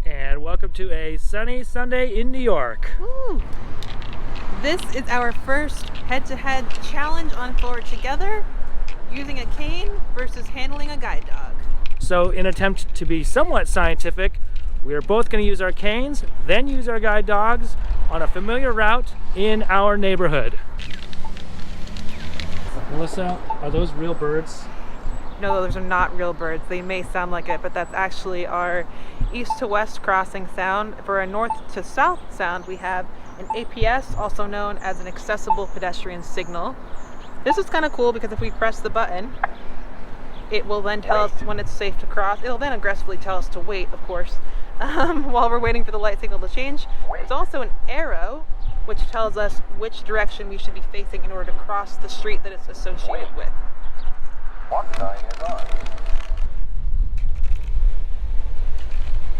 And welcome to a sunny Sunday in New York. Woo. This is our first head-to-head challenge on floor together, using a cane versus handling a guide dog. So in an attempt to be somewhat scientific, we are both going to use our canes, then use our guide dogs on a familiar route in our neighborhood. Melissa, are those real birds? No, those are not real birds. They may sound like it, but that's actually our east to west crossing sound. For a north to south sound, we have an APS, also known as an accessible pedestrian signal. This is kind of cool because if we press the button, it will then tell us when it's safe to cross. It'll then aggressively tell us to wait, of course, while we're waiting for the light signal to change. There's also an arrow, which tells us which direction we should be facing in order to cross the street that it's associated with.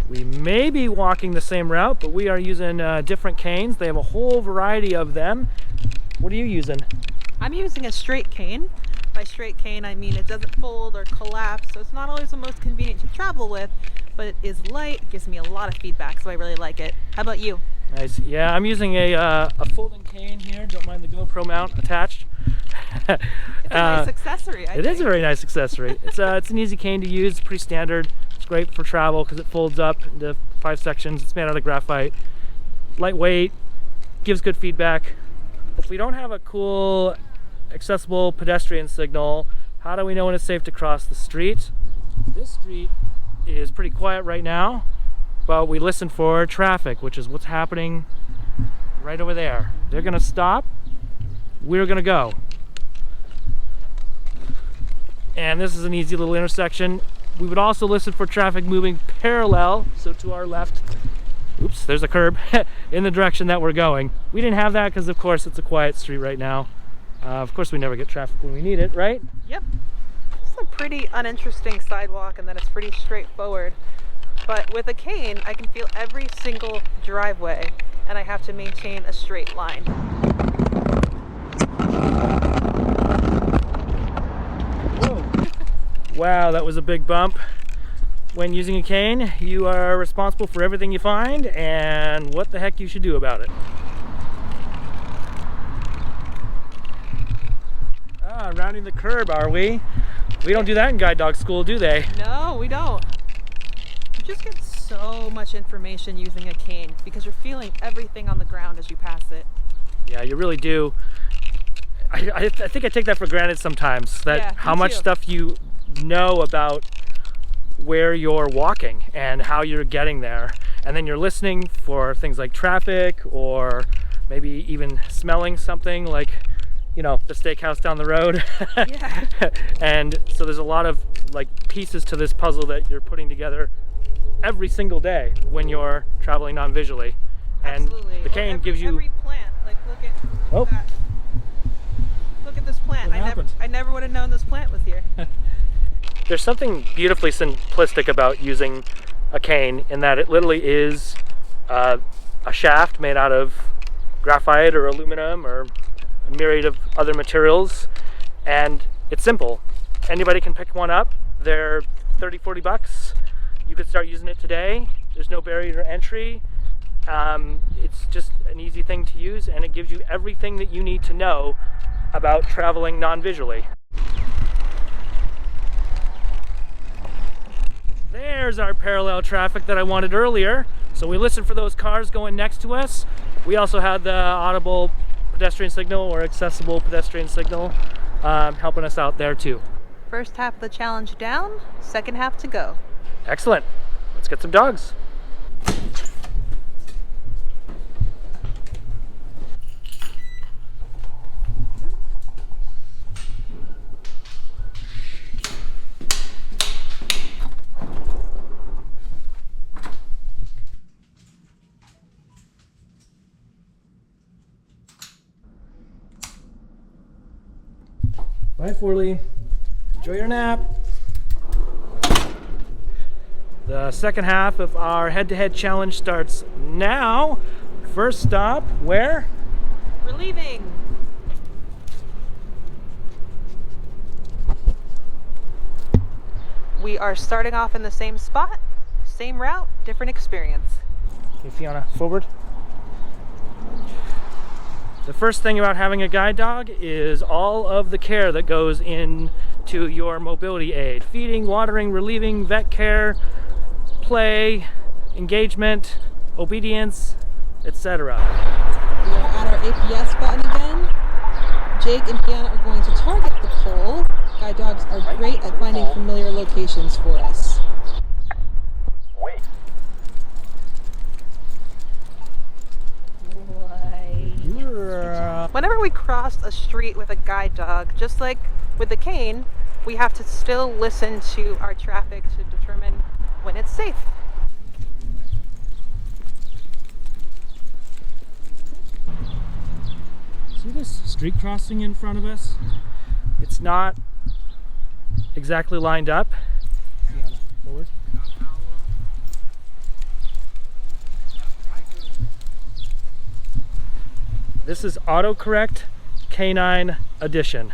We may be walking the same route, but we are using different canes. They have a whole variety of them. What are you using? I'm using a straight cane. By straight cane, I mean it doesn't fold or collapse, so it's not always the most convenient to travel with, but it is light, it gives me a lot of feedback, so I really like it. How about you? Nice. Yeah, I'm using a folding cane here. Don't mind the GoPro mount attached. It's a nice accessory, I think. It is a very nice accessory. It's an easy cane to use, pretty standard. It's great for travel because it folds up into 5 sections. It's made out of graphite. Lightweight, gives good feedback. If we don't have a cool accessible pedestrian signal, how do we know when it's safe to cross the street? This street is pretty quiet right now, but we listen for traffic, which is what's happening right over there. They're gonna stop, we're gonna go. And this is an easy little intersection. We would also listen for traffic moving parallel, so to our left, oops, there's a curb, in the direction that we're going. We didn't have that because of course it's a quiet street right now. Of course we never get traffic when we need it, right? Yep. It's a pretty uninteresting sidewalk and then it's pretty straightforward. But with a cane, I can feel every single driveway and I have to maintain a straight line. Wow, that was a big bump. When using a cane, you are responsible for everything you find and what the heck you should do about it. Rounding the curb, are we? We don't do that in guide dog school, do they? No, we don't. You just get so much information using a cane because you're feeling everything on the ground as you pass it. Yeah, you really do. I think I take that for granted sometimes, that Yeah, how me much too. stuff you know about where you're walking and how you're getting there. And then you're listening for things like traffic or maybe even smelling something like, you know, the steakhouse down the road. Yeah. And so there's a lot of like pieces to this puzzle that you're putting together every single day when you're traveling non-visually. And Absolutely. the cane gives you... every plant. Like look at that. Look at this plant. What happened? I never would have known this plant was here. There's something beautifully simplistic about using a cane in that it literally is a shaft made out of graphite or aluminum or a myriad of other materials, and it's simple. Anybody can pick one up. They're 30-40 bucks. You could start using it today. There's no barrier to entry. It's just an easy thing to use, and it gives you everything that you need to know about traveling non-visually. There's our parallel traffic that I wanted earlier. So we listened for those cars going next to us. We also had the audible pedestrian signal or accessible pedestrian signal helping us out there too. First half of the challenge down, second half to go. Excellent. Let's get some dogs. Bye, Forley. Enjoy your nap. The second half of our head-to-head challenge starts now. First stop, where? We're leaving. We are starting off in the same spot, Same route, different experience. Okay, Fiona, forward. The first thing about having a guide dog is all of the care that goes into your mobility aid. Feeding, watering, relieving, vet care, play, engagement, obedience, etc. We are at our APS button again. Jake and Fiona are going to target the pole. Guide dogs are great at finding familiar locations for us. Wait. Whenever we cross a street with a guide dog, just like with the cane, we have to still listen to our traffic to determine when it's safe. See this street crossing in front of us? It's not exactly lined up. Fiona, forward. This is autocorrect canine edition.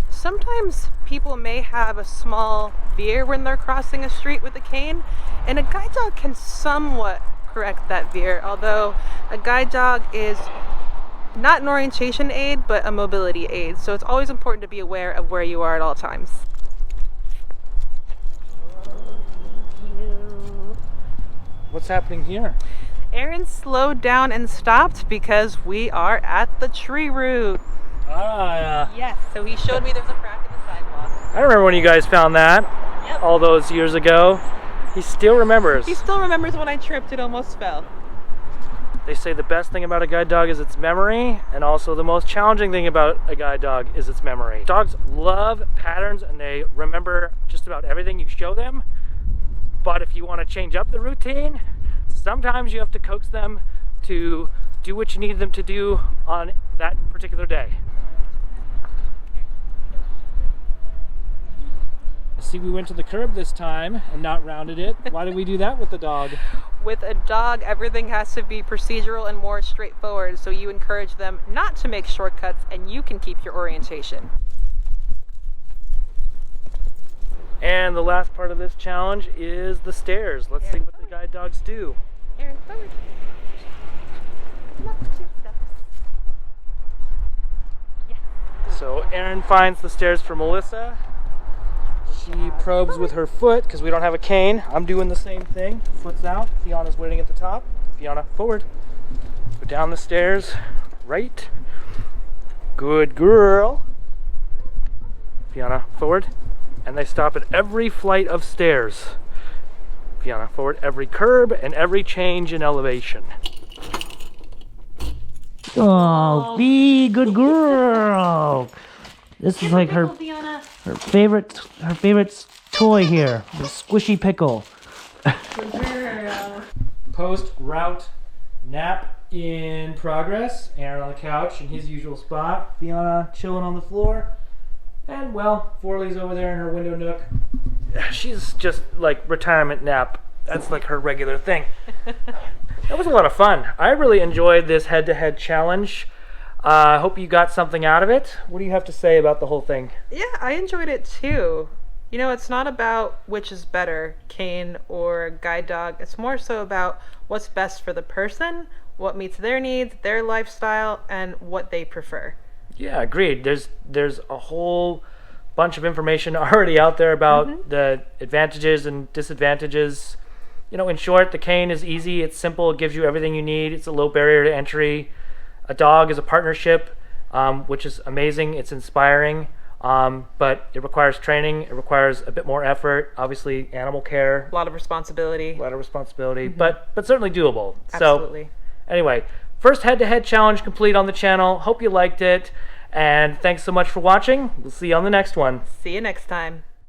Sometimes people may have a small veer when they're crossing a street with a cane, and a guide dog can somewhat correct that veer, although a guide dog is not an orientation aid, but a mobility aid. So it's always important to be aware of where you are at all times. What's happening here? Aaron slowed down and stopped because we are at the tree root. Ah, Yes, so he showed me there's a crack in the sidewalk. I remember when you guys found that Yep. all those years ago. He still remembers. He still remembers when I tripped and almost fell. They say the best thing about a guide dog is its memory, and also the most challenging thing about a guide dog is its memory. Dogs love patterns and they remember just about everything you show them. But if you want to change up the routine, sometimes you have to coax them to do what you need them to do on that particular day. See, we went to the curb this time and not rounded it. Why did we do that with the dog? With a dog, everything has to be procedural and more straightforward, so you encourage them not to make shortcuts and you can keep your orientation. And the last part of this challenge is the stairs. Let's see what the guide dogs do. Aaron, forward. Come up 2 steps. Yeah. So Erin finds the stairs for Melissa. She probes with her foot because we don't have a cane. I'm doing the same thing. Foot's out. Fiona's waiting at the top. Fiona, forward. Go down the stairs. Right. Good girl. Fiona, forward. And they stop at every flight of stairs. Fiona, forward. Every curb and every change in elevation. Oh, be good girl. This is like her favorite toy here, the squishy pickle. Post route nap in progress. Aaron on the couch in his usual spot. Fiona chilling on the floor. And well, Forley's over there in her window nook. She's just like retirement nap. That's like her regular thing. That was a lot of fun. I really enjoyed this head-to-head challenge. I hope you got something out of it. What do you have to say about the whole thing? Yeah, I enjoyed it too. You know, it's not about which is better, cane or guide dog. It's more so about what's best for the person, what meets their needs, their lifestyle, and what they prefer. Yeah, agreed. There's a whole bunch of information already out there about the advantages and disadvantages. You know, in short, the cane is easy, it's simple, it gives you everything you need, it's a low barrier to entry. A dog is a partnership, which is amazing, it's inspiring, but it requires training, it requires a bit more effort, obviously animal care. A lot of responsibility. But certainly doable. Absolutely. So, anyway, first head-to-head challenge complete on the channel. Hope you liked it, and thanks so much for watching. We'll see you on the next one. See you next time.